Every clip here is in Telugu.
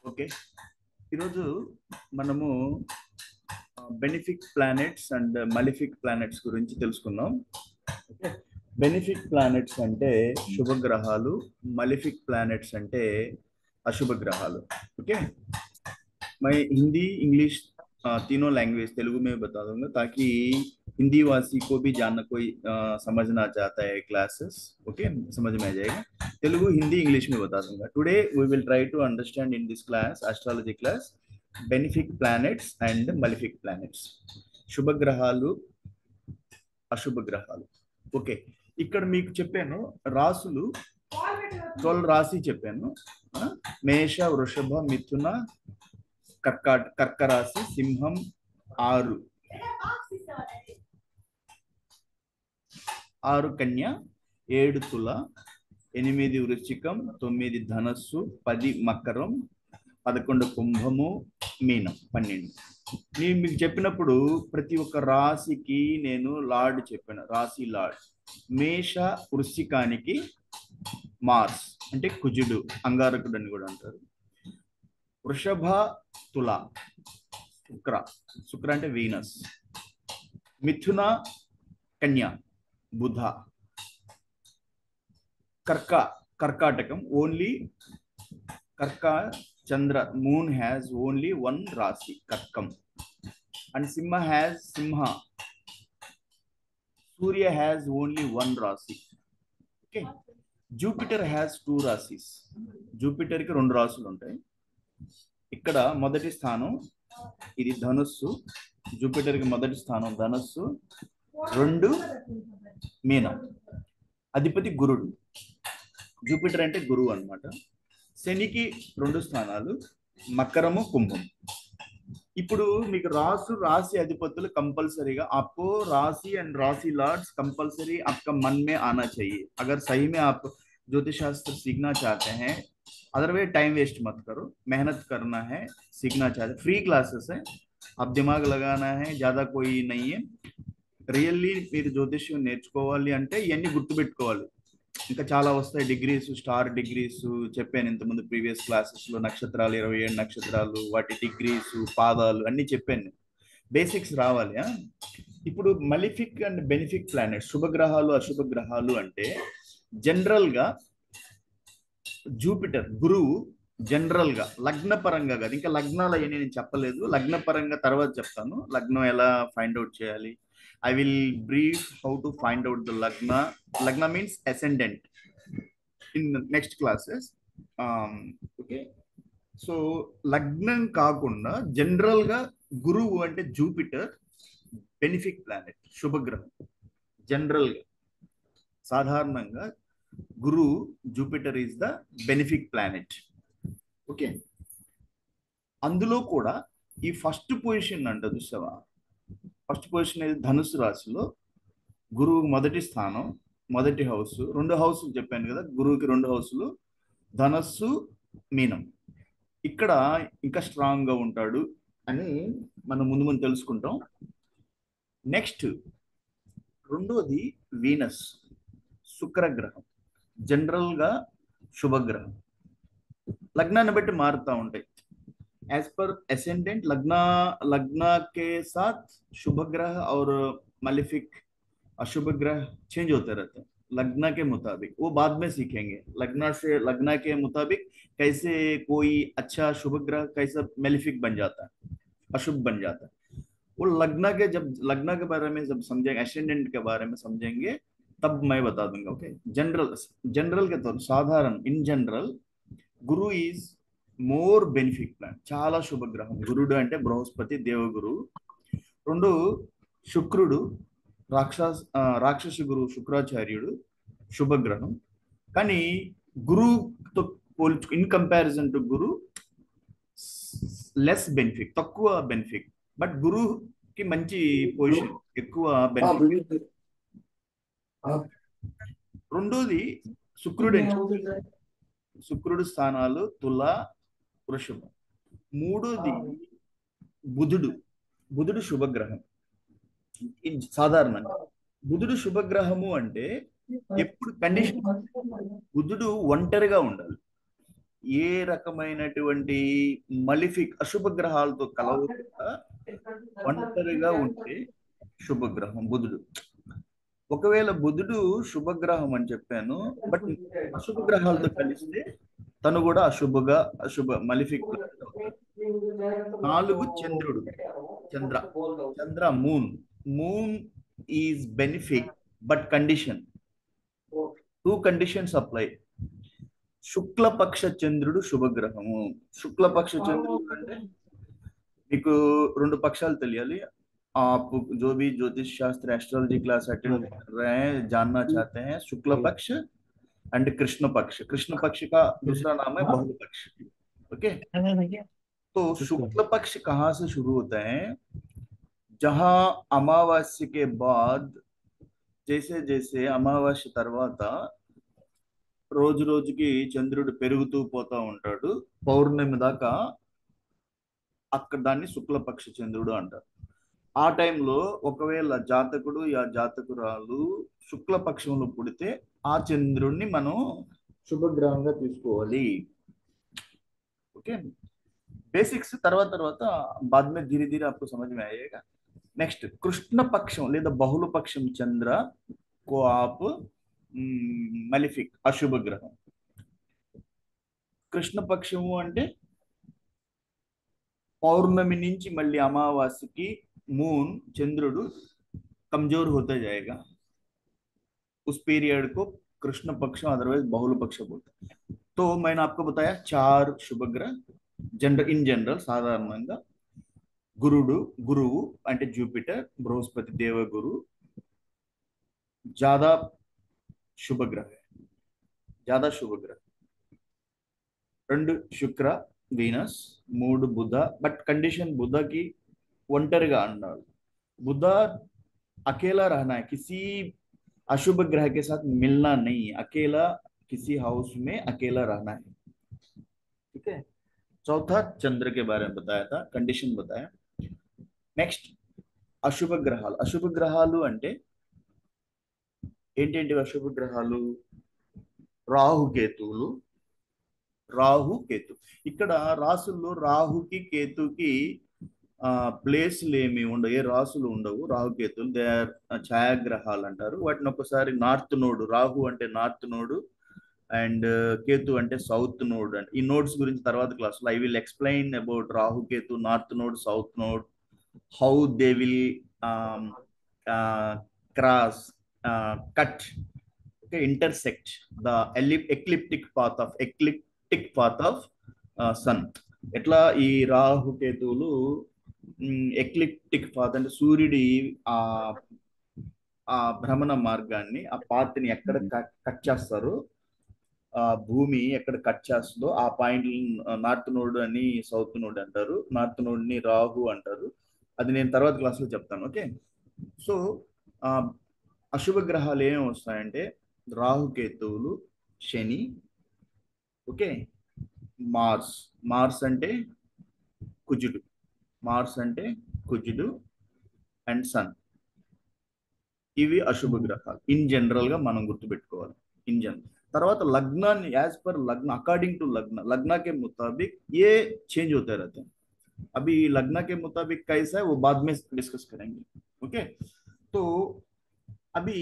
ఓకే, ఈరోజు మనము బెనిఫిక్ ప్లానెట్స్ అండ్ మలిఫిక్ ప్లానెట్స్ గురించి తెలుసుకుందాం. ఓకే, బెనిఫిక్ ప్లానెట్స్ అంటే శుభ గ్రహాలు, మలిఫిక్ ప్లానెట్స్ అంటే अशुभ ग्रहालु. ओके, मैं हिंदी इंग्लिश तीनों लैंग्वेज तेलुगु में बता दूंगा ताकि हिंदी वासी को भी जानना, कोई समझना चाहता है क्लासेस, ओके, समझ में आ जाएगा. तेलुगु हिंदी इंग्लिश में बता दूंगा. Today we will try to understand in this class, astrology class, benefic planets and malefic planets. शुभ ग्रहालु, అశుభ గ్రహాలు. ఓకే, ఇక్కడ మీకు చెప్పాను రాసులు 12 రాశి చెప్పాను. మేష, వృషభ, మిథున, కర్క రాశి, సింహం 6, 6 కన్య, 7 తుల, 8 వృశ్చికం, 9 ధనస్సు, 10 మకరం, 11 కుంభము, మీనం 12. నేను మీకు చెప్పినప్పుడు ప్రతి ఒక్క రాశికి నేను లార్డ్ చెప్పాను, రాశి లార్డ్. మేష వృశ్చికానికి మార్స్ అంటే కుజుడు, అంగారకుడు అని కూడా అంటారు. వృషభ తుల శుక్ర, శుక్ర అంటే వీనస్. మిథున కన్య బుధ. కర్కాటకం ఓన్లీ కర్క చంద్ర, మూన్ హ్యాస్ ఓన్లీ 1 రాశి కర్కం. And Simha has Simha, Surya has only 1 rashi. Okay, Jupiter has 2 rashis. Jupiter కి 2 రాశులు ఉంటాయి. ఇక్కడ మొదటి స్థానం ఇది ధనుస్సు, జూపిటర్ కి మొదటి స్థానం ధనుస్సు, 2 మీనం. అధిపతి గురుడు, జూపిటర్ అంటే గురువు అన్నమాట. శనికి 2 స్థానాలు మకరము, కుంభం. ఇప్పుడు మీకు రాశి अधिपतुल कंपलसरी आपको राशि एंड राशि लॉर्ड्स कंपलसरी आपका मन में आना चाहिए. अगर सही में आप ज्योतिष शास्त्र सीखना चाहते हैं, अदरवाइज टाइम वेस्ट मत करो, मेहनत करना है, सीखना चाहते. फ्री क्लासेस है, आप दिमाग लगाना है, ज्यादा कोई नहीं है. రియల్లీ మీరు జ్యోతిష్యం నేర్చుకోవాలి అంటే ఇవన్నీ గుర్తుపెట్టుకోవాలి. ఇంకా చాలా వస్తాయి, డిగ్రీస్, స్టార్ డిగ్రీస్ చెప్పాను ఇంతకుముందు ప్రీవియస్ క్లాసెస్ లో. నక్షత్రాలు 27 నక్షత్రాలు, వాటి డిగ్రీస్, పాదాలు అన్ని చెప్పాను. బేసిక్స్ రావాలి. ఇప్పుడు మలిఫిక్ అండ్ బెనిఫిక్ ప్లానెట్స్, శుభగ్రహాలు అశుభ గ్రహాలు అంటే జనరల్ గా జూపిటర్ గురువు, జనరల్ గా లగ్న పరంగా కాదు, ఇంకా లగ్నాలు అవన్నీ నేను చెప్పలేదు, లగ్న పరంగా తర్వాత చెప్తాను. లగ్నం ఎలా ఫైండ్ అవుట్ చేయాలి, I will brief how to find out the Lagna. Lagna means ascendant in the next classes. Okay. So, Lagnan కాకుండా జనరల్ గా గురువు అంటే జూపిటర్ బెనిఫిక్ ప్లానెట్, శుభగ్రహం. జనరల్ గా సాధారణంగా గురువు Jupiter is the benefic planet. Okay, అందులో కూడా ఈ ఫస్ట్ పొజిషన్ అంటే చూసావా, ఫస్ట్ పొజిషన్ అనేది ధనుసు రాశిలో గురువు మొదటి స్థానం, మొదటి హౌస్. 2 హౌసులు చెప్పాను కదా, గురువుకి 2 హౌసులు, ధనస్సు, మీనం. ఇక్కడ ఇంకా స్ట్రాంగ్ గా ఉంటాడు అని మనం ముందు ముందు తెలుసుకుంటాం. నెక్స్ట్ రెండోది వీనస్, శుక్రగ్రహం, జనరల్ గా శుభగ్రహం. లగ్నాన్ని బట్టి మారుతూ ఉంటాయి. एज पर एसेंडेंट लग्ना के साथ शुभ ग्रह और मलिफिक अशुभ ग्रह चेंज होते रहते हैं लग्ना के मुताबिक. वो बाद में सीखेंगे लग्ना के मुताबिक कैसे कोई अच्छा शुभ ग्रह कैसा मेलिफिक बन जाता है, अशुभ बन जाता है. वो लग्ना के बारे में जब समझेंगे, एसेंडेंट के बारे में समझेंगे, तब मैं बता दूंगा. ओके, जनरल के तौर साधारण in general Guru is more benefic plan, చాలా శుభగ్రహం. గురుడు అంటే బృహస్పతి దేవగురువు. 2 శుక్రుడు రాక్షస గురువు శుక్రాచార్యుడు, శుభగ్రహం. కానీ గురువుతో పోల్చు, in comparison to Guru less benefic, తక్కువ బెనిఫిక్. బట్ గురువుకి మంచి పొజిషన్, ఎక్కువ బెనిఫిక్. రెండోది శుక్రుడు స్థానాలు తుల, వృషభం. మూడోది బుధుడు శుభగ్రహం. సాధారణంగా బుధుడు శుభగ్రహము అంటే ఎప్పుడు కండిషన్ బుధుడు ఒంటరిగా ఉండాలి. ఏ రకమైనటువంటి మలిఫిక్ అశుభ గ్రహాలతో కలవకుండా ఒంటరిగా ఉంటే శుభగ్రహం బుధుడు. ఒకవేళ బుధుడు శుభగ్రహం అని చెప్పాను, బట్ అశుభ గ్రహాలతో కలిస్తే తను కూడా అశుభ మలిఫిక్ ప్లానెట్ అవుతాడు. 4 చంద్రుడు. చంద్ర చంద్ర moon. Moon is benefic, but condition. 2 conditions apply. శుక్లపక్ష చంద్రుడు శుభగ్రహము. శుక్లపక్ష చంద్రుడు అంటే మీకు 2 పక్షాలు తెలియాలి. आप जो भी ज्योतिष शास्त्र एस्ट्रोलॉजी क्लास अटेंड कर रहे हैं, जानना चाहते हैं शुक्ल पक्ष एंड कृष्ण पक्ष. कृष्ण पक्ष का दूसरा नाम है बहुल पक्ष. ओके, तो शुक्ल पक्ष कहाँ से शुरू होता है? जहां अमावास्या के बाद, जैसे जैसे అమావాస్య తర్వాత రోజు రోజుకి చంద్రుడు పెరుగుతూ పోతా ఉంటాడు, పౌర్ణమి దాకా అక్కడ దాన్ని శుక్లపక్ష చంద్రుడు అంటారు. ఆ టైంలో ఒకవేళ జాతకుడు జాతకురాలు శుక్లపక్షంలో పుడితే ఆ చంద్రుడిని మనం శుభగ్రహంగా తీసుకోవాలి. ఓకే, बेसिक्स తర్వాత తర్వాత बाद में धीरे धीरे आपको समझ में आएगा. नेक्स्ट, कृष्ण पक्षम లేదా బహుళ పక్షం చంద్ర को आप మలిఫిక్ అశుభ గ్రహం. కృష్ణ పక్షము అంటే పౌర్ణమి నుంచి మళ్ళీ అమావాస్యకి मून चंद्रुడు कमजोर होता जाएगा. उस पीरियड को कृष्ण पक्ष अदरवाइज बहुल पक्ष बोलते हैं. तो मैंने आपको बताया 4 शुभ ग्रह इन जनरल. సాధారణంగా గురువు అంటే జూపిటర్, బృహస్పతి దేవగురు ज्यादा शुभ ग्रह है, ज्यादा शुभ ग्रह. 2 शुक्र వీనస్, 3 బుధ. బట్ కండిషన్ బుధకి ఒంటరిగా ఉండాలి. बुध अकेला रहना है, किसी अशुभ ग्रह के साथ मिलना नहीं, अकेला किसी हाउस में अकेला रहना है. ठीक है. चौथा चंद्र के बारे में बताया था, कंडीशन बताया. నెక్స్ట్ అశుభ గ్రహాలు. అశుభ గ్రహాలు అంటే ఏంటేంటి అశుభ గ్రహాలు? రాహుకేతువులు. రాహుకేతు ఇక్కడ రాసుల్లో రాహుకి కేతుకి ప్లేస్లు ఏమి ఉండవు, ఏ రాసులు ఉండవు. రాహుకేతులు దే ఆర్ ఛాయాగ్రహాలు అంటారు. వాటిని ఒకసారి నార్త్ నోడ్, రాహు అంటే నార్త్ నోడ్ అండ్ కేతు అంటే సౌత్ నోడ్. అండ్ ఈ నోడ్స్ గురించి తర్వాత క్లాస్లో I will explain about Rahu Ketu, north node, south node, how they will cross, cut, okay, intersect the ecliptic path of sun. ఎట్లా ఈ రాహు కేతువులు ఎక్లిప్టిక్ పాత్ అంటే సూర్యుడి ఆ భ్రమణ మార్గాన్ని, ఆ పాత్ని ఎక్కడ కట్ చేస్తారు, ఆ భూమి ఎక్కడ కట్ చేస్తుందో ఆ పాయింట్ నార్త్ నోడ్ అని సౌత్ నోడ్ అంటారు. నార్త్ నోడ్ ని రాహు అంటారు. అది నేను తర్వాత క్లాస్లో చెప్తాను. ఓకే, సో అశుభ గ్రహాలు ఏమేమి వస్తాయంటే రాహుకేతువులు, శని, ఓకే, మార్స్ అంటే కుజుడు, అండ్ సన్. ఇవి అశుభ గ్రహాలు ఇన్ జనరల్ గా మనం గుర్తుపెట్టుకోవాలి. ఇన్ జనరల్ తర్వాత लग्नाన్ని యాజ్ పర్ लग्न, अकॉर्डिंग टू लग्न के मुताबिक ये चेंज होते रहते हैं. अभी लग्न के मुताबिक कैसा है वो बाद में डिस्कस करेंगे. ओके, तो अभी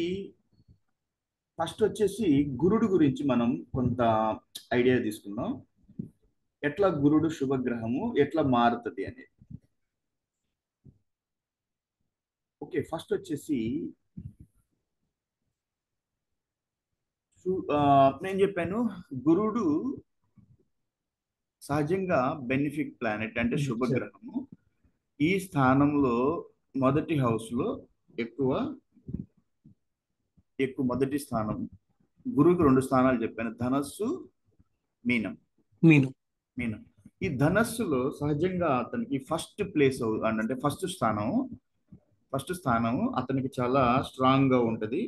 ఫస్ట్ వచ్చేసి గురుడు గురించి మనం కొంత ఐడియా తీసుకుందాం. ఎట్లా గురుడు శుభగ్రహము ఎట్లా మారుతుంది అనేది. ఓకే, ఫస్ట్ వచ్చేసి నేను చెప్పాను గురుడు సహజంగా బెనిఫిక్ ప్లానెట్ అంటే శుభగ్రహము. ఈ స్థానంలో మొదటి హౌస్ లో ఎక్కువ మొదటి స్థానం. గురువుకి 2 స్థానాలు చెప్పాను, ధనస్సు, మీనం. ఈ ధనస్సులో సహజంగా అతనికి ఫస్ట్ ప్లేస్ అంటే ఫస్ట్ స్థానం అతనికి చాలా స్ట్రాంగ్ గా ఉంటది.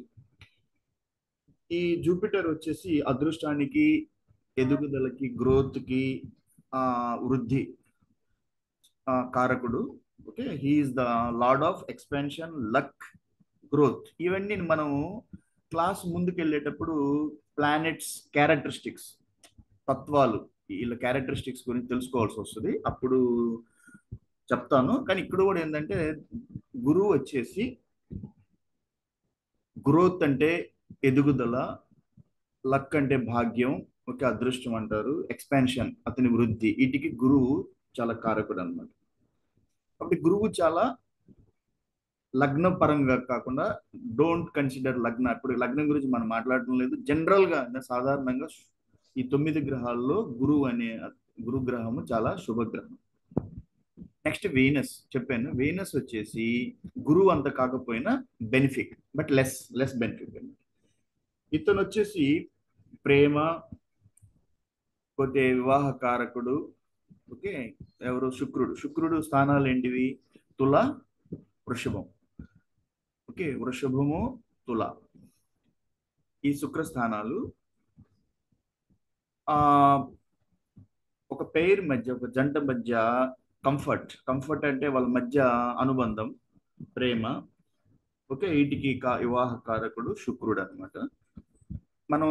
ఈ జూపిటర్ వచ్చేసి అదృష్టానికి, ఎదుగుదలకి, గ్రోత్ కి, వృద్ధి కారకుడు. Okay, he's the lord of expansion, luck, growth. ఇవన్నీ మనము క్లాస్ ముందుకు వెళ్ళేటప్పుడు ప్లానెట్స్ క్యారెక్టరిస్టిక్స్, తత్వాలు, వీళ్ళ క్యారెక్టరిస్టిక్స్ గురించి తెలుసుకోవాల్సి వస్తుంది. అప్పుడు చెప్తాను. కానీ ఇక్కడ కూడా ఏంటంటే గురువు వచ్చేసి గ్రోత్ అంటే ఎదుగుదల, లక్ అంటే భాగ్యం, ఓకే, అదృష్టం అంటారు, ఎక్స్పాన్షన్ అతని వృద్ధి, వీటికి గురువు చాలా కారకుడు అనమాట. కాబట్టి గురువు చాలా లగ్న పరంగా కాకుండా, డోంట్ కన్సిడర్ లగ్న, ఇప్పుడు లగ్నం గురించి మనం మాట్లాడటం లేదు, జనరల్ గా సాధారణంగా ఈ 9 గ్రహాల్లో గురువు అనే గురు గ్రహము చాలా శుభగ్రహం. నెక్స్ట్ వీనస్ చెప్పాను. వీనస్ వచ్చేసి గురువు అంత కాకపోయినా బెనిఫిట్, బట్ లెస్ బెనిఫిట్. ఇతను వచ్చేసి ప్రేమ, పోతే వివాహ కారకుడు, ఓకే. ఎవరు? శుక్రుడు స్థానాలు ఏంటివి? తుల, వృషభం, ఓకే. వృషభము, తుల, ఈ శుక్ర స్థానాలు ఆ ఒక పెయిర్ మధ్య, ఒక జంట మధ్య కంఫర్ట్ అంటే వాళ్ళ మధ్య అనుబంధం, ప్రేమ, ఓకే. వీటికి వివాహ కారకుడు శుక్రుడు అనమాట. మనం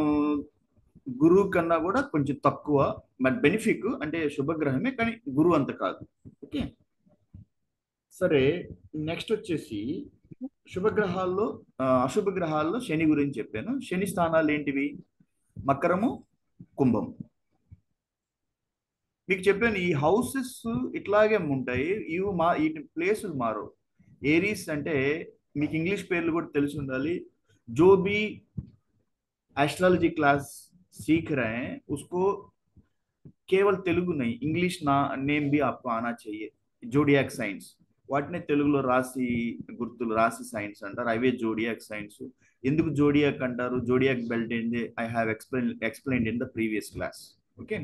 గురువు కన్నా కూడా కొంచెం తక్కువ, బట్ బెనిఫిక్ అంటే శుభగ్రహమే, కానీ గురువు అంత కాదు, ఓకే. సరే, నెక్స్ట్ వచ్చేసి శుభగ్రహాల్లో అశుభ గ్రహాల్లో శని గురించి చెప్పాను. శని స్థానాలు ఏంటివి? మకరము, కుంభం. మీకు చెప్పాను ఈ హౌసెస్ ఇట్లాగే ఉంటాయి, ఈ ప్లేసులు మారు. ఏరీస్ అంటే మీకు ఇంగ్లీష్ పేర్లు కూడా తెలిసి ఉండాలి. जो भी एस्ट्रोलॉजी क्लास सीख रहे हैं उसको केवल तेलुगु नहीं, इंग्लिश ना नेम भी आपको आना चाहिए. జోడియాక్ సైన్స్, వాటినే తెలుగులో రాశి గుర్తులు, రాశి సైన్స్ అంటారు. అవే జోడియాక్ సైన్స్. ఎందుకు జోడియాక్ అంటారు? జోడియాక్ బెల్ట్ ఏంటి? I have explained in the previous class, okay.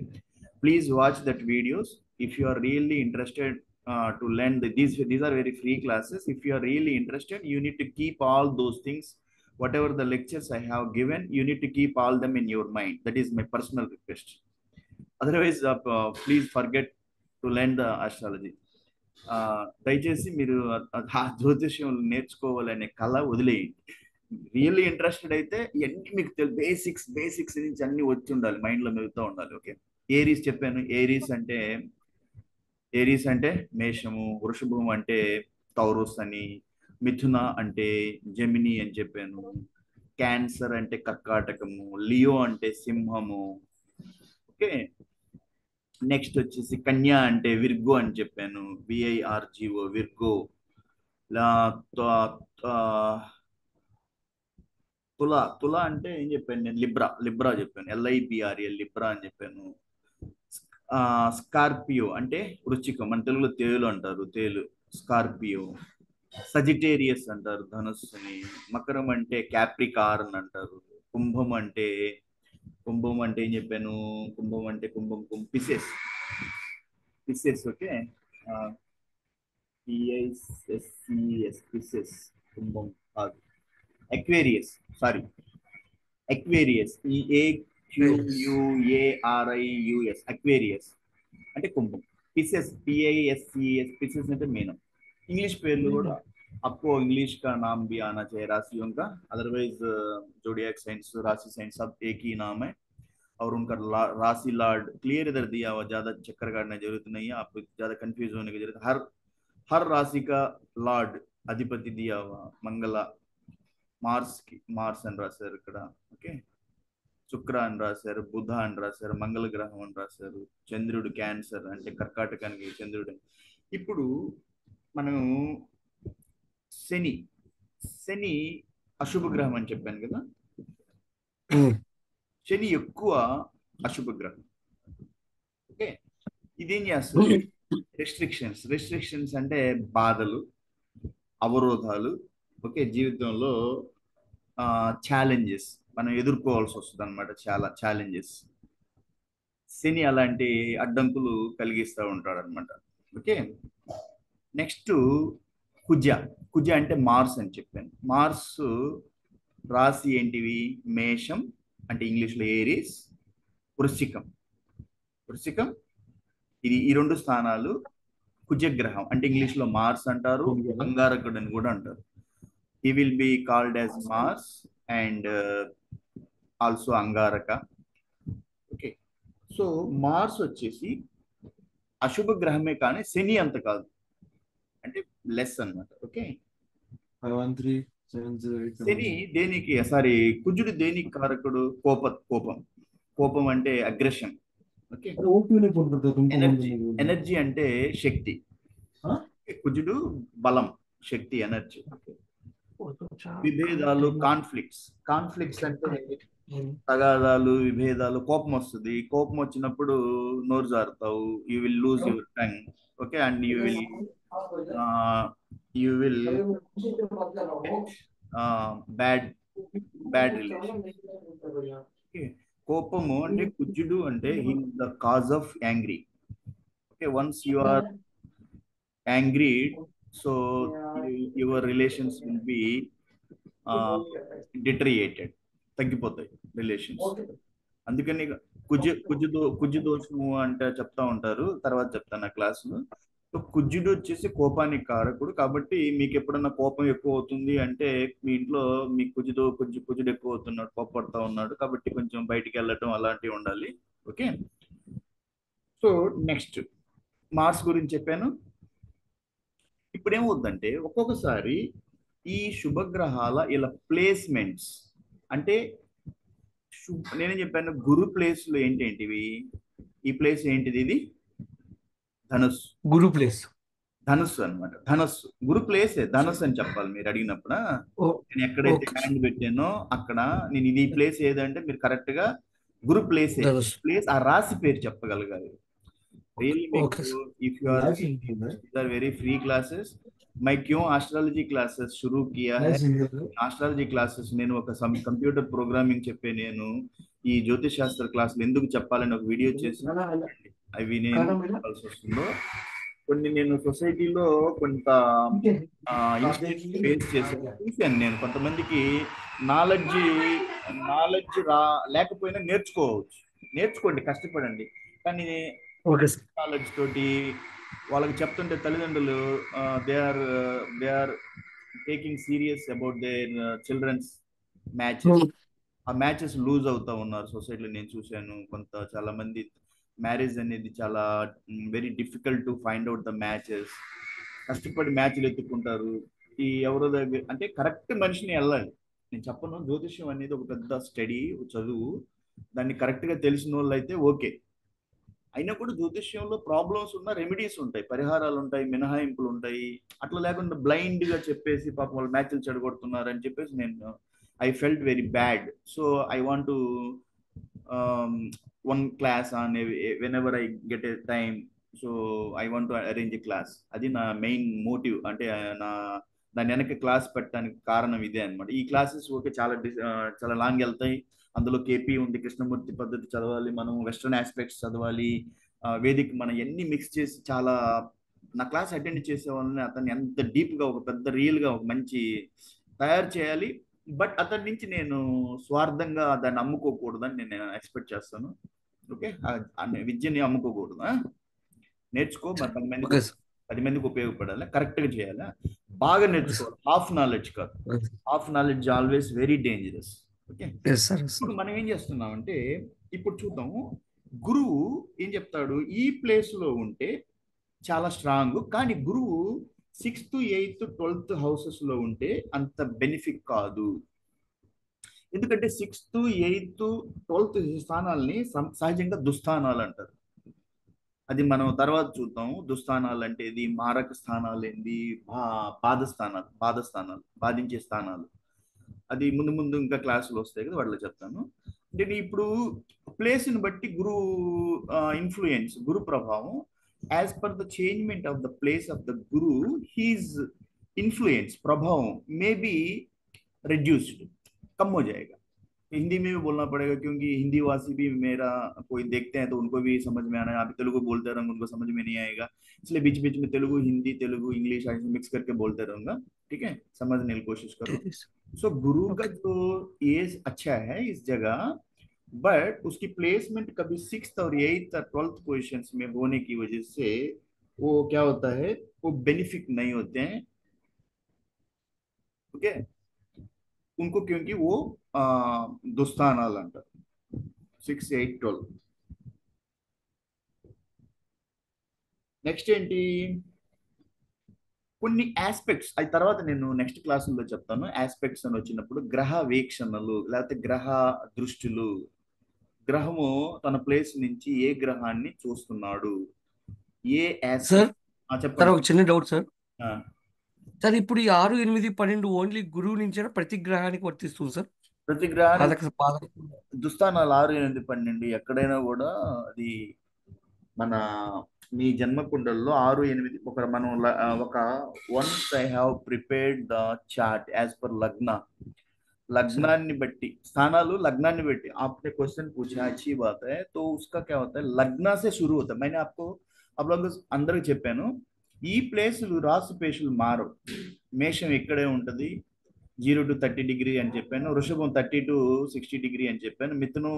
Please watch that videos if you are really interested to learn these are very free classes. If you are really interested, you need to keep all those things, whatever the lectures I have given, you need to keep all them in your mind. That is my personal request. Otherwise please forget to learn the astrology. దయచేసి మీరు జ్యోతిష్యం నేర్చుకోవాలనే కళ వదిలేయండి. రియల్లీ ఇంట్రెస్టెడ్ అయితే ఇవన్నీ మీకు బేసిక్స్ నుంచి అన్ని వచ్చి ఉండాలి, మైండ్ లో మెలుగుతూ ఉండాలి, ఓకే. ఏరీస్ చెప్పాను. ఏరీస్ అంటే మేషము, వృషభం అంటే టౌరస్ అని, మిథున అంటే జెమిని అని చెప్పాను, క్యాన్సర్ అంటే కర్కాటకము, లియో అంటే సింహము, ఓకే. నెక్స్ట్ వచ్చేసి కన్యా అంటే విర్గో అని చెప్పాను, VIRGO, విర్గో. తుల అంటే ఏం చెప్పాను నేను? లిబ్రా చెప్పాను, LIBRA, లిబ్రా అని చెప్పాను. స్కార్పియో అంటే వృశ్చికం, మన తెలుగులో తేలు అంటారు, తేలు, స్కార్పియో. సజిటేరియస్ అంటారు ధనుస్సుని. మకరం అంటే క్యాప్రికార్న్ అంటారు. కుంభం అంటే ఏం చెప్పాను? కుంభం అంటే పిసెస్, ఓకే. పిసెస్ కుంభం కాదు. Aquarius, sorry, Aquarius, EAQUARIUS, Aquarius అంటే కుంభం. పిసెస్, PISCES, పిసెస్ అంటే మీనం. इंग्लिश పేర్లు కూడా आपको इंग्लिश का नाम भी आना चाहिए राशियों का, अदरवाइज जोडियाक साइंस, राशि साइंस सब एक ही नाम है. और उनका राशि लॉर्ड क्लियर इधर दिया हुआ, ज्यादा चक्कर काटने की जरूरत नहीं है, आपको ज्यादा कंफ्यूज होने की जरूरत. हर राशि का लॉर्ड अधिपति दिया हुआ. मंगल, मार्स అని రాశారు ఇక్కడ, ఓకే. శుక్ర అని రాశారు, బుధ అని రాశారు, మంగళ గ్రహం అని రాశారు. చంద్రుడు క్యాన్సర్ అంటే కర్కాటకానికి చంద్రుడు. ఇప్పుడు మనం శని అశుభ గ్రహం అని చెప్పాను కదా. శని ఎక్కువ అశుభ గ్రహం, ఓకే. ఇదేం చేస్తుంది? రెస్ట్రిక్షన్స్ అంటే బాధలు, అవరోధాలు, ఓకే. జీవితంలో ఛాలెంజెస్ మనం ఎదుర్కోవాల్సి వస్తుంది అనమాట, చాలా ఛాలెంజెస్. శని అలాంటి అడ్డంకులు కలిగిస్తూ ఉంటాడు అనమాట, ఓకే. నెక్స్ట్ కుజ అంటే మార్స్ అని చెప్పాను. మార్స్ రాశి ఏంటివి? మేషం అంటే ఇంగ్లీష్లో ఏరీస్, వృశ్చికం. ఇది ఈ రెండు స్థానాలు కుజగ్రహం అంటే ఇంగ్లీష్లో మార్స్ అంటారు, అంగారకుడు అని కూడా అంటారు. He will be called as Mars and also అంగారక. ఓకే, సో మార్స్ వచ్చేసి అశుభ గ్రహమే కానీ శని అంత కాదు, అంటే లెస్ అన్నమాట. ఓకే, 513 708 శని దేనికి, సారీ, కుజుడు దేనికి కారకుడు? కోపం. కోపం అంటే అగ్రెషన్. ఓకే, అరే ఓపీనే కొడుతుంది తుంపు ఎనర్జీ. ఉంటుంది ఎనర్జీ అంటే శక్తి. కుజుడు బలం, శక్తి, ఎనర్జీ. విభేదాలు, కాన్ఫ్లిక్ట్స్ అంటే తగాదాలు, విభేదాలు, కోపం వస్తుంది. కోపం వచ్చినప్పుడు నోరు జారుతావు, you will lose your tongue. Okay, and you will get bad bad relation. Okay, కోపము అంటే కుజుడు అంటే he the cause of angry. Okay, once you are angry, so your relations will be deteriorated, తగ్గిపోతాయి రిలేషన్స్. అందుకని కుజు దోషము అంటే చెప్తా ఉంటారు, తర్వాత చెప్తాను ఆ క్లాసులో. సో కుజుడు వచ్చేసి కోపానికి కారకుడు, కాబట్టి మీకు ఎప్పుడన్నా కోపం ఎక్కువ అవుతుంది అంటే మీ ఇంట్లో మీ కుజుడు ఎక్కువ అవుతున్నాడు, కోపపడతా ఉన్నాడు, కాబట్టి కొంచెం బయటికి వెళ్ళటం అలాంటివి ఉండాలి. ఓకే, సో నెక్స్ట్ మార్స్ గురించి చెప్పాను. ఇప్పుడు ఏమవుద్దంటే ఒక్కొక్కసారి ఈ శుభగ్రహాల ఇలా ప్లేస్మెంట్స్ అంటే నేనేం చెప్పాను, గురు ప్లేస్లు ఏంటేంటివి? ఈ ప్లేస్ ఏంటిది? ఇది ధనుస్సు. గురు ప్లేస్. ధనుస్సు అన్నమాట. ధనుస్సు గురు ప్లేసే, ధనుస్సు అని చెప్పాలి మీరు అడిగినప్పుడు. నేను ఎక్కడైతే ఓకే హ్యాండ్ పెట్టానో అక్కడ నేను ఇది ప్లేస్ ఏదంటే మీరు కరెక్ట్ గా గురు ప్లేసే. ధనుష్. ప్లేస్ ఆ రాశి పేరు చెప్పగలగాలి. రియల్లీ ఓకే మీకు, if you are very free classes, मैं क्यों एस्ट्रोलॉजी क्लासेस शुरू किया है? ఆస్ట్రాలజీ క్లాసెస్ నేను ఒక కంప్యూటర్ ప్రోగ్రామింగ్ చెప్పే నేను ఈ జ్యోతిష్ శాస్త్ర క్లాసులు ఎందుకు చెప్పాలని ఒక వీడియో చేసి అవి నేను చెప్పాల్సి వస్తుందో, కొన్ని నేను సొసైటీలో కొంత ఇన్స్టిట్యూట్ ఫేస్ చేశాను, చూశాను. నేను కొంతమందికి నాలెడ్జ్ నాలెడ్జ్ లేకపోయినా నేర్చుకోండి, కష్టపడండి. కానీ ఓకే సార్. నాలెడ్జ్ తోటి వాళ్ళకి చెప్తుంటే తల్లిదండ్రులు they are taking serious about their childrens matches. ఆ మ్యాచెస్ లూజ్ అవుతా ఉన్నారు సొసైటీలో, నేను చూశాను. చాలా మంది మ్యారేజ్ అనేది చాలా very difficult to find out the matches. కష్టపడి మ్యాచ్లు ఎత్తుకుంటారు. ఈ ఎవరో దగ్గర అంటే కరెక్ట్ మనిషిని వెళ్ళాలి. నేను చెప్పను, జ్యోతిష్యం అనేది ఒక పెద్ద స్టడీ, చదువు. దాన్ని కరెక్ట్ గా తెలిసిన వాళ్ళు అయితే ఓకే. అయినా కూడా జ్యోతిష్యంలో ప్రాబ్లమ్స్ ఉన్న రెమెడీస్ ఉంటాయి, పరిహారాలు ఉంటాయి, మినహాయింపులు ఉంటాయి. అట్లా లేకుండా బ్లైండ్ గా చెప్పేసి పాపం వాళ్ళు మ్యాచ్లు చెడగొడుతున్నారు అని చెప్పేసి నేను I felt very bad. So I want to one class on when ever I get a time. So I want to arrange a class. అది నా మెయిన్ మోటివ్. అంటే నా దాని వెనక క్లాస్ పెట్టడానికి కారణం ఇదే అనమాట. ఈ క్లాసెస్ ఓకే చాలా లాంగ్ వెళ్తాయి. అందులో కేపీ ఉంది, కృష్ణమూర్తి పద్ధతి చదవాలి, మనం వెస్ట్రన్ ఆస్పెక్ట్స్ చదవాలి, వేదిక మనం ఎన్ని మిక్స్ చేసి చాలా నా క్లాస్ అటెండ్ చేసే వాళ్ళని అతన్ని ఎంత డీప్ గా ఒక పెద్ద రియల్ గా ఒక మంచి తయారు చేయాలి. బట్ అతని నుంచి నేను స్వార్థంగా దాన్ని అమ్ముకోకూడదని నేను ఎక్స్పెక్ట్ చేస్తాను. ఓకే, విద్యని అమ్ముకోకూడదు. నేర్చుకో, మరి 10 మందికి ఓకే సార్. 10 మందికి ఉపయోగపడాలి, కరెక్ట్ గా చేయాలా, బాగా నేర్చుకోవాలి. హాఫ్ నాలెడ్జ్ కాదు, half knowledge always very dangerous. Okay, yes sir. ఇప్పుడు మనం ఏం చేస్తున్నామంటే ఇప్పుడు చూద్దాము. గురువు ఏం చెప్తాడు? ఈ ప్లేస్ లో ఉంటే చాలా స్ట్రాంగ్, కానీ గురువు 6th 8th 12th హౌసెస్ లో ఉంటే అంత బెనిఫిట్ కాదు. ఎందుకంటే 6th 8th 12th స్థానాల్ని సహజంగా దుస్థానాలు అంటారు. అది మనం తర్వాత చూద్దాం. దుస్థానాలు అంటే ఇది, మారక స్థానాలు ఏంది, బాధ స్థానాలు, బాధించే స్థానాలు. అది ముందు ముందు ఇంకా క్లాసులు వస్తాయి కదా, వాటిలో చెప్తాను. అంటే ఇప్పుడు ప్లేస్ని బట్టి గురు ఇన్ఫ్లుయెన్స్, గురు ప్రభావం, as per the changement of the place of the Guru, his influence प्रभाव में भी रिड्यूस्ड, कम हो जाएगा. हिंदी में भी बोलना पड़ेगा क्योंकि हिंदी वासी भी मेरा कोई देखते हैं तो उनको भी समझ में आना है. आप तेलुगु बोलते रहूंगा उनको समझ में नहीं आएगा, इसलिए बीच बीच में तेलुगु हिंदी, तेलुगु इंग्लिश ऐसे मिक्स करके बोलते रहूंगा. ठीक है, समझने की कोशिश करो. सो गुरु का जो ये अच्छा है इस जगह, बट उसकी प्लेसमेंट कभी 6th और 8th और 12th पोजिशन में होने की वजह से वो क्या होता है, वो बेनिफिट नहीं होते हैं. ओके, उनको क्योंकि वो दुस्थानाలు అంటారు 6 8 12 నెక్స్ట్ ఏంటి కొన్ని ఆస్పెక్ట్స్ అది తర్వాత నేను నెక్స్ట్ క్లాసుల్లో చెప్తాను ఆస్పెక్ట్స్ అని వచ్చినప్పుడు గ్రహ వీక్షణలు లేకపోతే గ్రహ దృష్టిలు గ్రహము తన ప్లేస్ నుంచి ఏ గ్రహాన్ని చూస్తున్నాడు ఏ సార్ ఆస్పెక్ట్ సార్ చెప్పండి ఒక చిన్న డౌట్ సార్. ఆ, సార్ ఇప్పుడు ఈ 6, 8, 12 ఓన్లీ గురువు నుంచే ప్రతి గ్రహానికి వర్తిస్తుంది సార్? ప్రతి గ్రహానికి పాదక దుస్థానాలు 6 8 12 ఎక్కడైనా కూడా అది మన మీ జన్మ కుండల్లో 6 8 ఒక మనం ఒక once I have prepared the chart as per లగ్న लग्नाన్ని బట్టి స్థానాలు లగ్నాన్ని బట్టి आपने क्वेश्चन पूछा अच्छी बात है तो उसका क्या होता है लग्न से शुरू होता है मैंने आपको आप लोगों అందరికి చెప్పాను ఈ ప్లేసులు రాసు పేషులు మారవు మేషం ఇక్కడే ఉంటది 0 to 30 డిగ్రీ అని చెప్పాను వృషభం 30 to 60 డిగ్రీ అని చెప్పాను మిథునం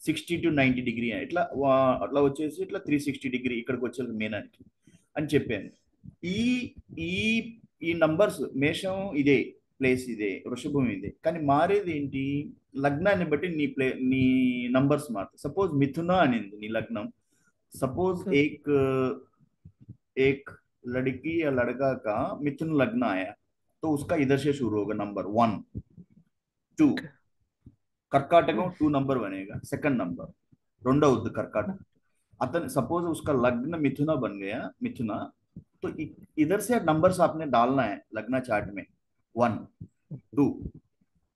60 to 90 డిగ్రీ ఇట్లా అట్లా వచ్చేసి ఇట్లా 360 డిగ్రీ ఇక్కడికి వచ్చేది మీనానికి అని చెప్పాను ఈ ఈ ఈ నంబర్స్ మేషం ఇదే ప్లేస్ ఇదే వృషభం ఇదే కానీ మారేది ఏంటి లగ్నాన్ని బట్టి నీ నంబర్స్ మారుతాయి సపోజ్ మిథున అనింది నీ లగ్నం सपोज एक लड़की या लड़का का मिथुन लग्न आया तो उसका इधर से शुरू होगा नंबर 1 2 कर्काटकम 2 नंबर बनेगा सेकंड नंबर రెండవది कर्काटक अतन सपोज उसका लग्न मिथुना बन गया मिथुना तो इधर से नंबर्स आपने डालना है लग्न चार्ट में 1 2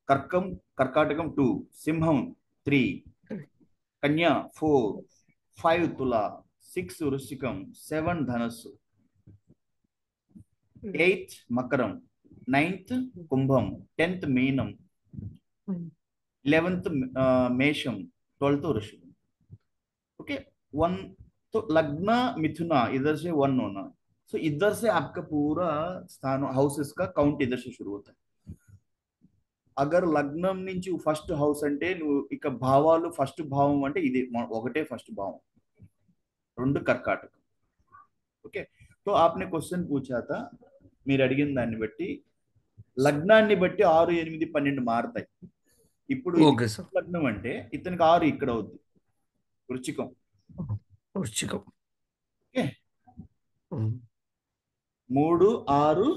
कर्कम कर्काटकम 2 सिंहम 3 कन्या 4 5 तुला 6 वृश्चिकम 7 धनुस्सु 8th मकरम 9th Kumbum 10th Meenam 11th मेषम 12th वृषभ ओके 1 तो लग्न मिथुना इधर से 1 होना सो इधर से आपका पूरा स्थान हाउसेस का काउंट इधर से शुरू होता है అగర్ లగ్నం నుంచి ఫస్ట్ హౌస్ అంటే నువ్వు ఇక భావాలు ఫస్ట్ భావం అంటే ఇది ఒకటే ఫస్ట్ భావం రెండు కర్కాటకం ఓకే तो आपने क्वेश्चन पूछा था మీరు అడిగిన దాన్ని బట్టి లగ్నాన్ని బట్టి 6 8 12 మారతాయి ఇప్పుడు ఓకే సార్. లగ్నం అంటే ఇతనికి 6 ఇక్కడ అవుద్ది వృశ్చికం వృశ్చికం ఓకే 3 6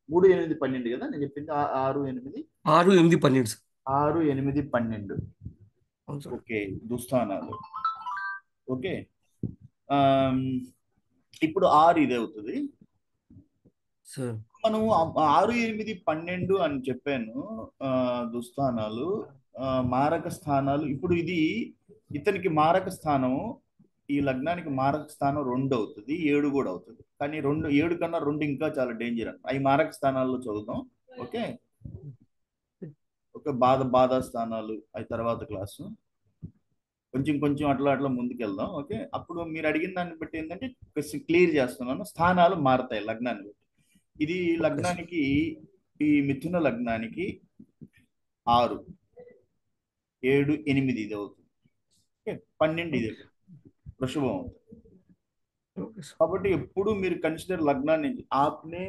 3 8 12 కదా నేను చెప్పింది 6 8 6 8 12 6 8 12 ఓకే దుస్థానాలు ఓకే ఇప్పుడు 6 ఇదే అవుతుంది సార్. మనం 6 8 12 అని చెప్పాను దుస్థానాలు మారక స్థానాలు ఇప్పుడు ఇది ఇతనికి మారక స్థానం ఈ లగ్నానికి మారక స్థానం 2 అవుతుంది 7 కూడా అవుతుంది కానీ 7 కన్నా 2 ఇంకా చాలా డేంజర్ అంట అవి మారక స్థానాల్లో చదువుతాం ఓకే ఒక బాధ స్థానాలు అవి తర్వాత క్లాసు కొంచెం కొంచెం అట్లా అట్లా ముందుకెళ్దాం ఓకే అప్పుడు మీరు అడిగిన దాన్ని బట్టి ఏంటంటే క్లియర్ చేస్తున్నాను స్థానాలు మారతాయి లగ్నాన్ని బట్టి ఇది లగ్నానికి ఈ మిథున లగ్నానికి 6 7 8 ఇది అవుతుంది ఓకే 12 ఇది వృషభం అవుతుంది కాబట్టి ఎప్పుడు మీరు కన్సిడర్ లగ్నాన్ని आपने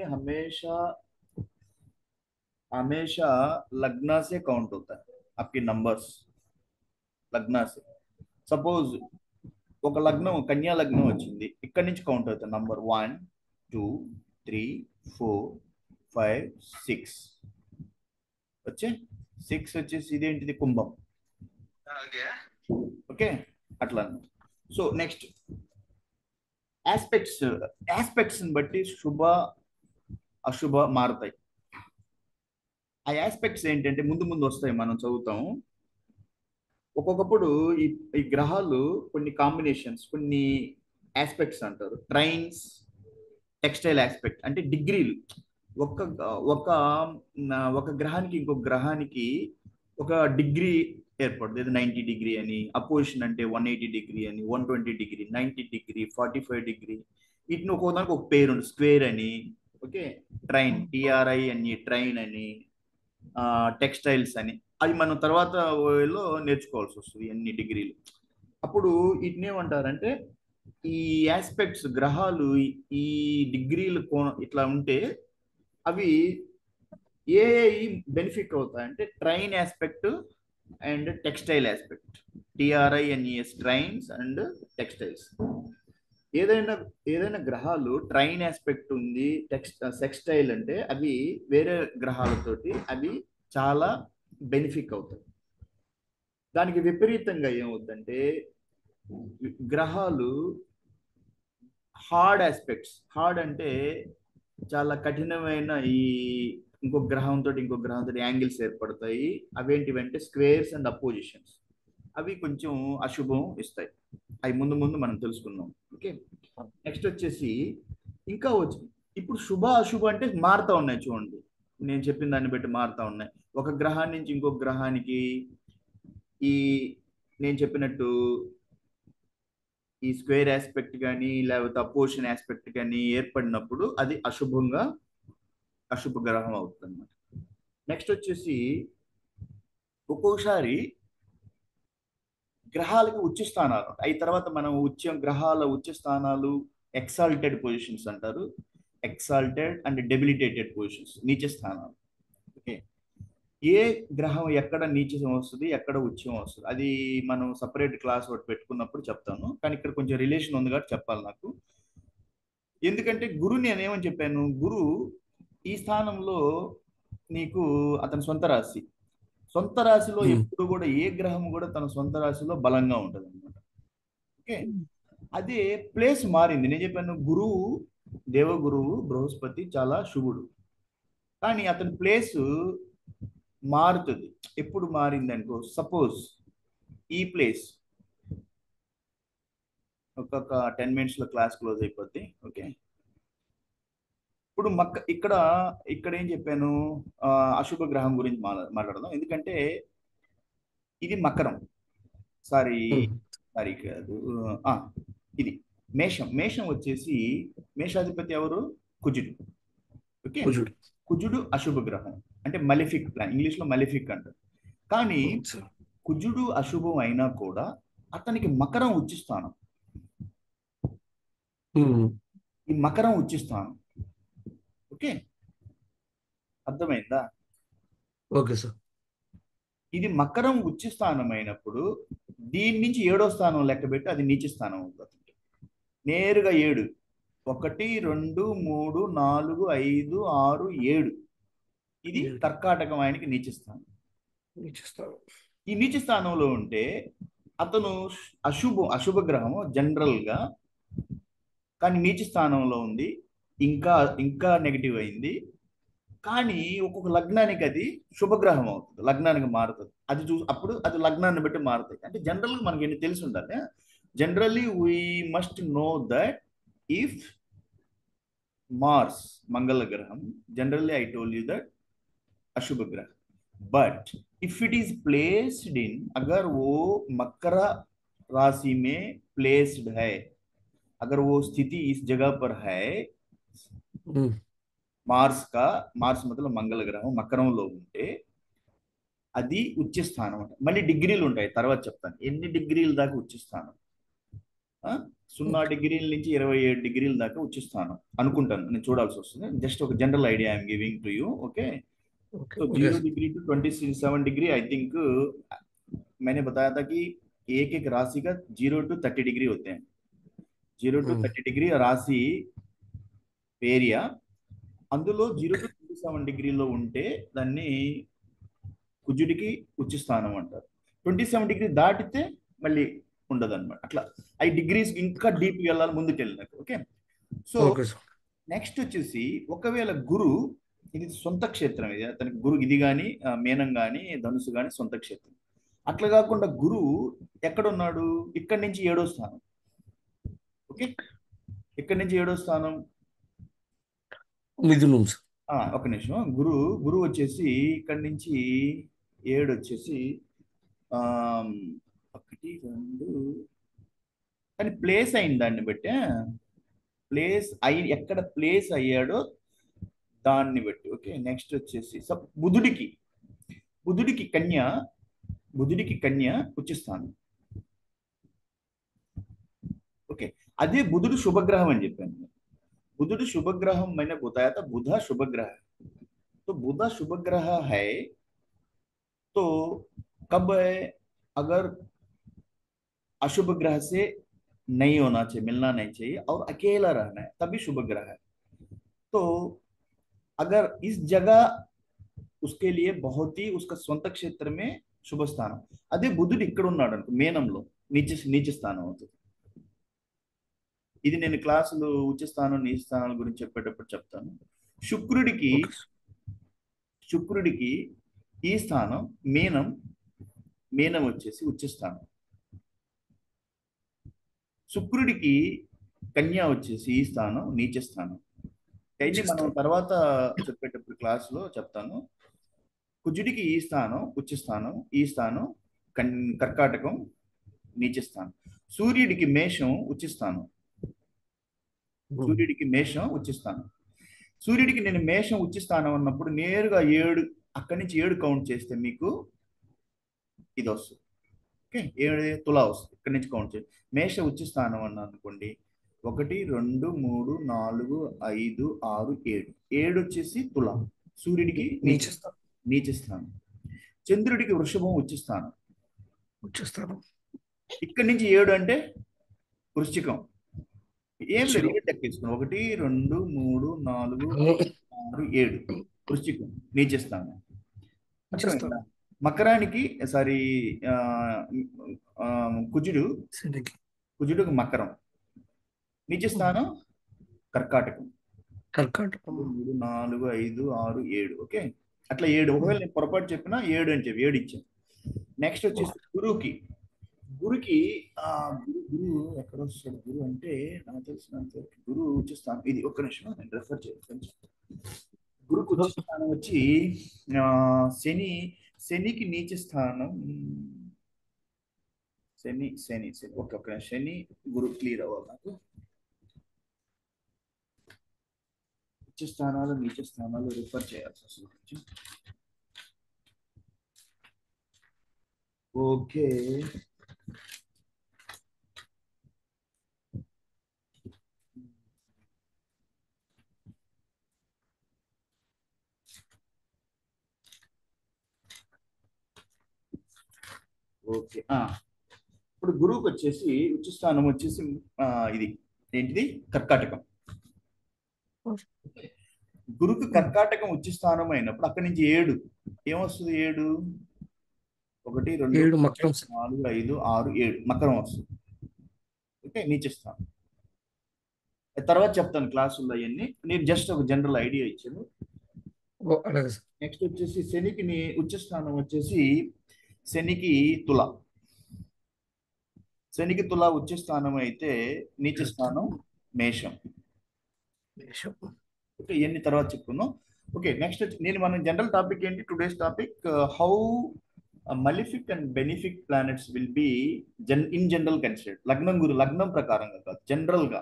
हमेशा लग्ना से काउंट होता है आपके नंबर्स लग्ना से सपोज ఒక లగ్నం కన్యా లగ్నం వచ్చింది ఇక్కడ నుంచి కౌంట్ అవుతుంది నంబర్ 1 2 3 4 5 6 వచ్చే 6 వచ్చేసి ఇదేంటిది కుంభం ఓకే అట్లా సో నెక్స్ట్ ఆస్పెక్ట్స్ బట్టి శుభ అశుభ మారుతాయి ఆ ఆస్పెక్ట్స్ ఏంటంటే ముందు ముందు వస్తాయి మనం చదువుతాము ఒక్కొక్కప్పుడు ఈ గ్రహాలు కొన్ని కాంబినేషన్స్ కొన్ని ఆస్పెక్ట్స్ అంటారు ట్రైన్స్ టెక్స్టైల్ ఆస్పెక్ట్ అంటే డిగ్రీలు ఒక ఒక ఒక గ్రహానికి ఇంకొక గ్రహానికి ఒక డిగ్రీ ఏర్పడుతుంది 90 డిగ్రీ అని అపోజిషన్ అంటే 180 డిగ్రీ అని 120 డిగ్రీ 90 డిగ్రీ 45 డిగ్రీ వీటిని ఒక్కొక్కదానికి ఒక పేరు ఉంది స్క్వేర్ అని ఓకే ట్రైన్ టిఆర్ఐ అని ట్రైన్ అని టెక్స్టైల్స్ అని అది మనం తర్వాత లో నేర్చుకోవాల్సి వస్తుంది ఎన్ని డిగ్రీలు అప్పుడు వీటిని ఏమంటారంటే ఈ ఆస్పెక్ట్స్ గ్రహాలు ఈ డిగ్రీలు ఇట్లా ఉంటే అవి ఏ బెనిఫిట్ అవుతాయంటే trine aspect and sextile aspect. TRINES, trines and sextiles. ఏదైనా ఏదైనా గ్రహాలు ట్రైన్ ఆస్పెక్ట్ ఉంది, టెక్స్టైల్ అంటే అవి వేరే గ్రహాలతోటి అవి చాలా బెనిఫిట్ అవుతాయి. దానికి విపరీతంగా ఏమవుతుందంటే గ్రహాలు హార్డ్ ఆస్పెక్ట్స్, హార్డ్ అంటే చాలా కఠినమైన ఈ ఇంకొక గ్రహంతో ఇంకొక గ్రహంతో యాంగిల్స్ ఏర్పడతాయి. అవేంటివంటే స్క్వేర్స్ అండ్ అపోజిషన్స్. అవి కొంచెం అశుభం ఇస్తాయి. అవి ముందు ముందు మనం తెలుసుకుందాం. ఓకే, నెక్స్ట్ వచ్చేసి ఇంకా వచ్చి ఇప్పుడు శుభ అశుభ అంటే మారుతా ఉన్నాయి చూడండి. నేను చెప్పిన దాన్ని బట్టి మారుతా ఉన్నాయి. ఒక గ్రహాన్ని నుంచి ఇంకొక గ్రహానికి ఈ నేను చెప్పినట్టు ఈ స్క్వేర్ ఆస్పెక్ట్ కానీ లేకపోతే అపోజిషన్ ఆస్పెక్ట్ కానీ ఏర్పడినప్పుడు అది అశుభ గ్రహం అవుతుంది అన్నమాట. నెక్స్ట్ వచ్చేసి ఒక్కోసారి గ్రహాలకి ఉచ్చ స్థానాలు ఉంటాయి. అయి తర్వాత మనం గ్రహాల ఉచ్చ స్థానాలు ఎక్సాల్టెడ్ పొజిషన్స్ అంటారు. ఎక్సాల్టెడ్ అండ్ డెబిలిటేటెడ్ పొజిషన్స్, నీచ స్థానాలు. ఓకే, ఏ గ్రహం ఎక్కడ నీచం వస్తుంది, ఎక్కడ ఉచ్చం వస్తుంది, అది మనం సపరేట్ క్లాస్ ఒకటి పెట్టుకున్నప్పుడు చెప్తాను. కానీ ఇక్కడ కొంచెం రిలేషన్ ఉంది కాబట్టి చెప్పాలి నాకు. ఎందుకంటే గురు నేనేమని చెప్పాను, గురు ఈ స్థానంలో నీకు అతని సొంత రాశి. సొంత రాశిలో ఎప్పుడు కూడా ఏ గ్రహం కూడా తన సొంత రాశిలో బలంగా ఉంటుంది అనమాట. ఓకే, అదే ప్లేస్ మారింది. నేను చెప్పాను గురువు, దేవగురువు బృహస్పతి చాలా శుభుడు. కానీ అతని ప్లేస్ మారుతుంది. ఎప్పుడు మారింది అనుకో, సపోజ్ ఈ ప్లేస్ ఒక్కొక్క 10 minutes లో క్లాస్ క్లోజ్ అయిపోద్ది. ఓకే, ఇప్పుడు ఇక్కడ ఇక్కడ ఏం చెప్పాను, అశుభ గ్రహం గురించి మాట్లాడదాం. ఎందుకంటే ఇది మకరం, సారీ సారీ కాదు, ఇది మేషం. మేషం వచ్చేసి మేషాధిపతి ఎవరు, కుజుడు. ఓకే, కుజుడు అశుభ గ్రహం అంటే మలిఫిక్ ప్లాన్, ఇంగ్లీష్ లో మలిఫిక్ అంటారు. కానీ కుజుడు అశుభం అయినా కూడా అతనికి మకరం ఉచ్చిస్తాను. ఈ మకరం ఉచ్చిస్తాను. ఓకే, అర్థమైందా? Okay sir. ఇది మకరం ఉచ్చి స్థానం అయినప్పుడు దీని నుంచి 7వ స్థానం లెక్క పెట్టి అది నీచ స్థానం అవుతుంది. నేరుగా 7, 1, 2, 3, 4, 5, 6, 7 ఇది కర్కాటకం, ఆయనకి నీచ స్థానం. ఈ నీచ స్థానంలో ఉంటే అతను అశుభ గ్రహం జనరల్ గా, కానీ నీచ స్థానంలో ఉంది. ఇంకా ఇంకా నెగిటివ్ అయింది. కానీ ఒక్కొక్క లగ్నానికి అది శుభగ్రహం అవుతుంది, లగ్నానికి మారుతుంది. అది అప్పుడు అది లగ్నాన్ని బట్టి మారుతాయి. అంటే జనరల్గా మనకి ఎన్ని తెలిసి ఉండాలి. Generally we must know that if Mars మంగళ గ్రహం, generally I told you that अशुभ ग्रह, but if it is placed in, अगर वो मकर राशि में प्लेस्ड है, अगर वो स्थिति इस जगह पर है మార్స్ मतलब మంగళ గ్రహం మకరంలో ఉంటే అది ఉచ్చ స్థానం అంట. మళ్ళీ డిగ్రీలు ఉంటాయి, తర్వాత చెప్తాను ఎన్ని డిగ్రీల దాకా ఉచ్చ స్థానం. 0 డిగ్రీల నుంచి 27 డిగ్రీల దాకా ఉచ్చ స్థానం అనుకుంటాను, నేను చూడాల్సి వస్తుంది. జస్ట్ ఒక general idea I'm giving to you. Okay, तो 0 degree to 27 degree I think मैंने बताया था कि एक एक राशि का 0 to 30 डिग्री होते हैं. 0 to 30 डिग्री రాశి ఏరియా, అందులో 0 to 27 డిగ్రీలో ఉంటే దాన్ని కుజుడికి ఉచ్చ స్థానం అంటారు. 27 డిగ్రీ దాటితే మళ్ళీ ఉండదు అనమాట. అట్లా 5 డిగ్రీస్ ఇంకా డీప్ వెళ్ళాలి ముందుకు వెళ్ళినాక. ఓకే, సో నెక్స్ట్ వచ్చేసి ఒకవేళ గురు, ఇది సొంత క్షేత్రం, ఇది అతనికి గురు, ఇది కానీ మీనం కానీ ధనుసు కానీ సొంత క్షేత్రం. అట్లా కాకుండా గురువు ఎక్కడున్నాడు, ఇక్కడి నుంచి 7వ స్థానం. ఓకే, ఇక్కడి నుంచి 7వ స్థానం మిథునం. ఒక నిమిషం, గురువు వచ్చేసి ఇక్కడి నుంచి 7 వచ్చేసి 1, 2, కానీ ప్లేస్ అయిన దాన్ని బట్టి, ప్లేస్ ఎక్కడ ప్లేస్ అయ్యాడో దాన్ని బట్టి. ఓకే, నెక్స్ట్ వచ్చేసి బుధుడికి కన్య ఉచ్చస్థానం. ఓకే, అదే బుధుడు శుభగ్రహం అని చెప్పాను. బుధుడు శుభగ్రహం मैंने बताया था, बुध शुभ ग्रह है. तो बुध शुभ ग्रह है, तो कब है? अगर अशुभ ग्रह से नहीं होना चाहिए, मिलना नहीं चाहिए और अकेला रहना है, तभी शुभ ग्रह है। तो अगर इस जगह उसके लिए बहुत ही उसका సొంత క్షేత్రం में శుభ స్థానం. అదే బుధుడు ఇక్కడ ఉన్నాడు అనుకో మేనంలో, నీచ స్థానం అవుతుంది. ఇది నేను క్లాసులు ఉచ్చ స్థానం నీచ స్థానాల గురించి చెప్పేటప్పుడు చెప్తాను. శుక్రుడికి ఓకే సార్. శుక్రుడికి ఈ స్థానం మీనం, మీనం వచ్చేసి ఉచ్చ స్థానం. శుక్రుడికి కన్యా వచ్చేసి ఈ స్థానం నీచ స్థానం. అయితే మనం చేస్తాను. తర్వాత చెప్పేటప్పుడు క్లాసులో చెప్తాను. కుజుడికి ఈ స్థానం ఉచ్చ స్థానం, ఈ స్థానం కర్కాటకం నీచ స్థానం. సూర్యుడికి మేషం ఉచ్చ స్థానం, సూర్యుడికి మేషం ఉచ్చ స్థానం. సూర్యుడికి నేను మేషం ఉచ్చ స్థానం అన్నప్పుడు నేరుగా 7, అక్కడి నుంచి 7 కౌంట్ చేస్తే మీకు ఇది వస్తుంది. ఓకే, 7 తులా వస్తుంది. ఇక్కడి నుంచి కౌంట్ చేయండి. మేష ఉచ్చ స్థానం అన్నా అనుకోండి, 1 2 3 4 5 6 7, 7 వచ్చేసి తులా. సూర్యుడికి నీచేస్తాను. నీచ స్థానం. చంద్రుడికి వృషభం ఉచ్చ స్థానం. వచ్చేస్తాను. ఇక్కడి నుంచి 7 అంటే వృశ్చికం. ఏం లేదు, వృశ్చికం. 7 లెక్కేసుకున్నాం. 1 2 3 4 5 6 7 వృశ్చికం నీచ స్థానం. అర్థమైందా? వచ్చేస్తాను. మకరానికి సారీ, ఆ, ఆ, కుజుడు, శనికి. కుజుడు మకరం, నీచ స్థానం కర్కాటకం. కర్కాటకం. 3 4 5 6 7. ఓకే, అట్లా 7. ఒకవేళ నేను పొరపాటు చెప్పినా 7 అని చెప్పి 7 ఇచ్చాను. నెక్స్ట్ వచ్చేసి గురువుకి, గురుకి ఆ, గురువు ఎక్కడ వస్తాడు? గురువు అంటే నాకు తెలిసినంత వరకు గురువు ఉచ్చ స్థానం ఇది. ఒక్క నిమిషం నేను రెఫర్ చేస్తాను. గురుకు ఉచ్చ స్థానం వచ్చి శనికి నీచ స్థానం. శని ఒక్క శని గురు క్లియర్ అవ్వాలి నాకు. ఉచ్చ స్థానాలు నీచ స్థానాలు రిఫర్ చేయాల్సి వస్తుంది. Okay, okay. ఇప్పుడు గురువుకి వచ్చేసి ఉచ్చ స్థానం వచ్చేసి ఇది ఏంటిది? కర్కాటకం. గురుకు కర్కాటకం ఉచ్చ స్థానం అయినప్పుడు అక్కడి నుంచి 7 ఏమొస్తుంది? 7 1 2 7 మకరం సార్. 4 5 6 7 మకరం వస్తుంది. ఓకే, నీచ స్థానం. తర్వాత చెప్తాను క్లాసుల్లో అవన్నీ. నేను జస్ట్ ఒక జనరల్ ఐడియా ఇచ్చాను. అలాగే సార్. నెక్స్ట్ వచ్చేసి శనికి ఉచ్చ స్థానం వచ్చేసి శనికి తుల. శనికి తుల ఉచ్చ స్థానం అయితే నీచ స్థానం మేషం. ఓకే, ఇవన్నీ తర్వాత చెప్పుకుందాం. ఓకే, నెక్స్ట్ వచ్చి మనం జనరల్ టాపిక్ ఏంటి? Today's topic how malefic and benefic planets will be in general considered. लग्नम ప్రకారంగా కాదు, జనరల్ గా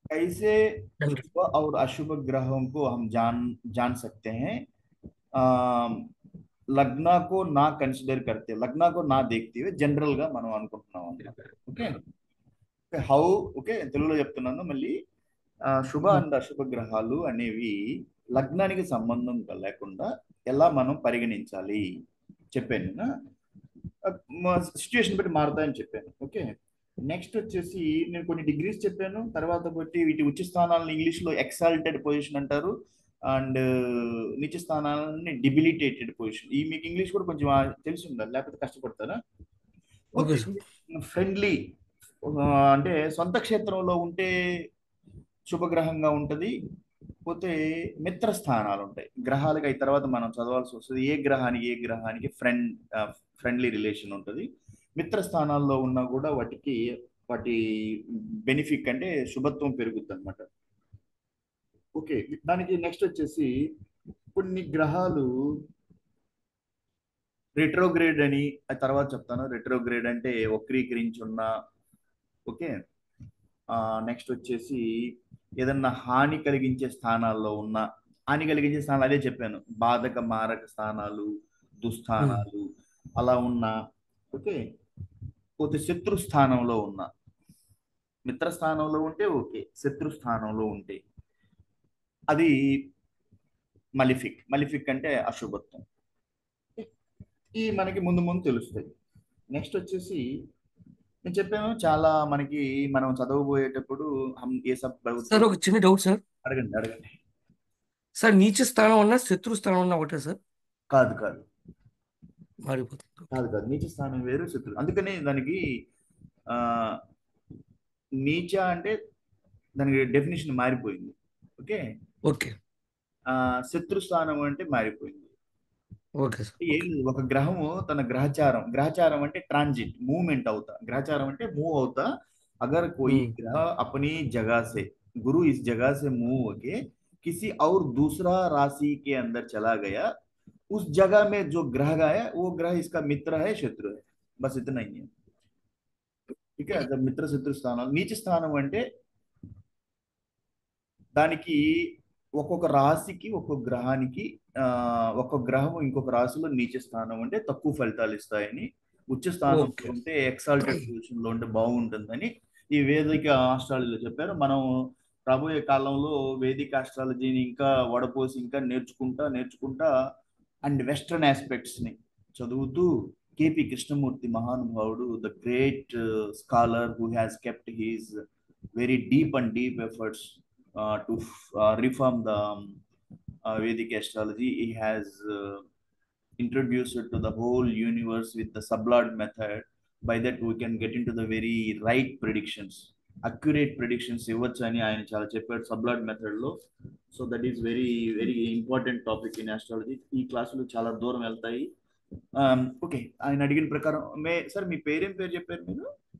कैसे शुभ और अशुभ ग्रहों को हम जान सकते हैं. లగ్న को ना कंसीडर करते, लग्न को ना देखते हुए जनरल గా మనం అనుకుంటున్నాం అన్నమాట. ఓకే, హౌ, ఓకే తెలుగులో చెప్తున్నాను మళ్ళీ. శుభ అండ్ అశుభ గ్రహాలు అనేవి లగ్నానికి సంబంధం లేకుండా ఎలా మనం పరిగణించాలి చెప్పాను. సిచ్యుయేషన్ బట్టి మారుతాయని చెప్పాను. ఓకే, నెక్స్ట్ వచ్చేసి నేను కొన్ని డిగ్రీస్ చెప్పాను. తర్వాత బట్టి వీటి ఉచ్చ స్థానాలను ఇంగ్లీష్ లో ఎక్సాల్టెడ్ పొజిషన్ అంటారు, అండ్ నీచ స్థానాలని డిబిలిటేటెడ్ పొజిషన్. ఈ మీకు ఇంగ్లీష్ కూడా కొంచెం తెలిసి ఉండాలి, లేకపోతే కష్టపడతారా. ఓకే, ఫ్రెండ్లీ అంటే సొంత క్షేత్రంలో ఉంటే శుభగ్రహంగా ఉంటది. పోతే మిత్ర స్థానాలు ఉంటాయి గ్రహాలకి. అయి తర్వాత మనం చదవాల్సి వస్తుంది. ఏ గ్రహానికి ఫ్రెండ్లీ రిలేషన్ ఉంటుంది. మిత్ర స్థానాల్లో ఉన్నా కూడా వాటి బెనిఫిక్ అంటే శుభత్వం పెరుగుతుంది అనమాట. ఓకే, దానికి నెక్స్ట్ వచ్చేసి కొన్ని గ్రహాలు రెట్రోగ్రేడ్ అని తర్వాత చెప్తాను. రెట్రోగ్రేడ్ అంటే వక్రీకరించి ఉన్న. ఓకే, నెక్స్ట్ వచ్చేసి ఏదన్నా హాని కలిగించే స్థానాల్లో ఉన్న, హాని కలిగించే స్థానాలు అదే చెప్పాను, బాధక మారక స్థానాలు, దుస్థానాలు అలా ఉన్న. ఓకే, పోతే శత్రు స్థానంలో ఉన్న. మిత్ర స్థానంలో ఉంటే ఓకే, శత్రు స్థానంలో ఉంటే అది మలిఫిక్. మలిఫిక్ అంటే అశుభత్వం. ఈ మనకి ముందు ముందు తెలుస్తాయి. నెక్స్ట్ వచ్చేసి నేను చెప్పాను చాలా మనకి మనం చదవబోయేటప్పుడు ఏ సబ్ సార్ ఒక చిన్న డౌట్ సార్. అడగండి అడగండి. సార్ నీచ స్థానం ఉన్నా శత్రు స్థానం ఉన్నా ఒకటే సార్? కాదు కాదు మారిపోతుంది. కాదు కాదు నీచ స్థానం వేరు, శత్రు. అందుకని దానికి ఆ నీచ అంటే దానికి డెఫినేషన్ మారిపోయింది. ఓకే. ఓకే. శత్రు స్థానం అంటే మారిపోయింది. Okay sir. ఏం లేదు, ఒక గ్రహము తన గ్రహచారం అంటే ट्रांजिट मूवमेंट అవుతా, గ్రహచారం అంటే మూవ్ అవుతా. अगर कोई ग्रह अपनी जगह से, गुरु इस जगह से मूव होके किसी और दूसरा राशि के अंदर चला गया, उस जगह में जो ग्रह है वो ग्रह इसका मित्र है शत्रु है, बस इतना ही है. ठीक है. जब మిత్ర శత్రు స్థానాలు, నీచ స్థానం అంటే దానికి ఒక్కొక్క రాశికి ఒక్కొక్క గ్రహానికి ఒక్కొక్క గ్రహం ఇంకొక రాశిలో నీచ స్థానం అంటే తక్కువ ఫలితాలు ఇస్తాయని, ఉచ్చ స్థానంలో ఓకే. ఉంటే ఎక్సాల్టెడ్ పొజిషన్ లో ఉంటే బాగుంటుందని ఈ వేదిక ఆస్ట్రాలజీలో చెప్పారు. మనం రాబోయే కాలంలో వేదిక ఆస్ట్రాలజీని ఇంకా వడపోసి ఇంకా నేర్చుకుంటా అండ్ వెస్టర్న్ ఆస్పెక్ట్స్ ని చదువుతూ కేపి కృష్ణమూర్తి మహానుభావుడు, the great scholar who has kept he's very deep efforts to reform the Vedic astrology. He has introduced it to the whole universe with the sublord method. By that we can get into the very right predictions, accurate predictions ఇవ్వచ్చని ఆయన చాలా చెప్పాడు సబ్లాడ్ మెథడ్ లో. So that is very very important topic in astrology. ఈ క్లాసులు చాలా దూరం వెళ్తాయి. ఓకే. ఆయన అడిగిన ప్రకారం సార్ మీ పేరేం పేరు చెప్పారు మీరు?